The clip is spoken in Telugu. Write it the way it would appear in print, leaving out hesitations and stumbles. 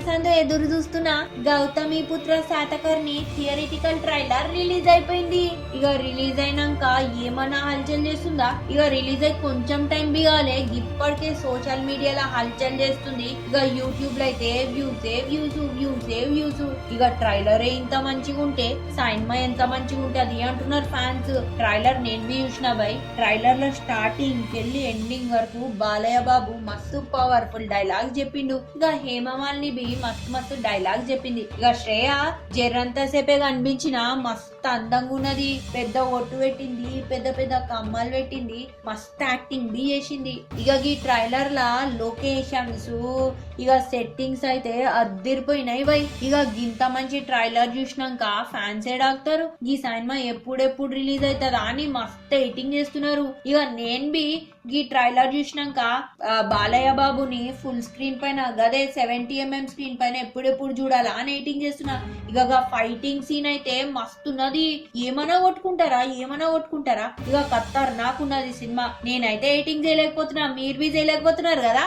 సందో ఎదురు చూస్తున్న గౌతమి పుత్ర శాతకర్ణి థియరిటికల్ ట్రైలర్ రిలీజ్ అయిపోయింది. ఇక రిలీజ్ అయినాక ఏమన్నా హల్చల్ చేస్తుందా? ఇక రిలీజ్ అయి కొంచెం టైం బిగాలే ఇప్పటికే సోషల్ మీడియాలో హల్చల్ చేస్తుంది. ఇక యూట్యూబ్ లో అయితే వ్యూస్. ఇక ట్రైలర్ ఇంత మంచిగా ఉంటే సైన్మా ఎంత మంచిగా ఉంటది అంటున్నారు ఫ్యాన్స్. ట్రైలర్ నేను చూసిన బై. ట్రైలర్ లో స్టార్టింగ్ వెళ్ళి ఎండింగ్ వరకు బాలయ్య బాబు మస్తు పవర్ఫుల్ డైలాగ్ చెప్పిండు. ఇక హేమమాలిని బి మస్తు డైలాగ్ చెప్పింది. ఇక శ్రేయ జరంతా సేపే కనిపించిన మస్తు అందంగా ఉన్నది. పెద్ద ఒట్టు పెట్టింది, పెద్ద పెద్ద కమ్మలు పెట్టింది, మస్తు యాక్టింగ్ బి చేసింది. ఇక ఈ ట్రైలర్ లా లొకేషన్స్ ఇక సెట్టింగ్స్ అయితే అద్దరిపోయినాయి బై. ఇక గింత మంచి ట్రైలర్ చూసినాక ఫ్యాన్స్ ఏడాగుతారు. ఈ సినిమా ఎప్పుడెప్పుడు రిలీజ్ అవుతుందా అని మస్తు ఎయిటింగ్ చేస్తున్నారు. ఇక నేను బి ఈ ట్రైలర్ చూసినాక బాలయ్య బాబుని ఫుల్ స్క్రీన్ పైన గదే 70mm స్క్రీన్ పైన ఎప్పుడెప్పుడు చూడాలా అని ఎయిటింగ్ చేస్తున్నా. ఇక ఫైటింగ్ సీన్ అయితే మస్తున్నది. ఏమన్నా కొట్టుకుంటారా? ఇక ఖతర్నాక్ ఉన్నది సినిమా. నేనైతే ఎయిటింగ్ చేయలేకపోతున్నా, మీరు బి చేయలేకపోతున్నారు కదా.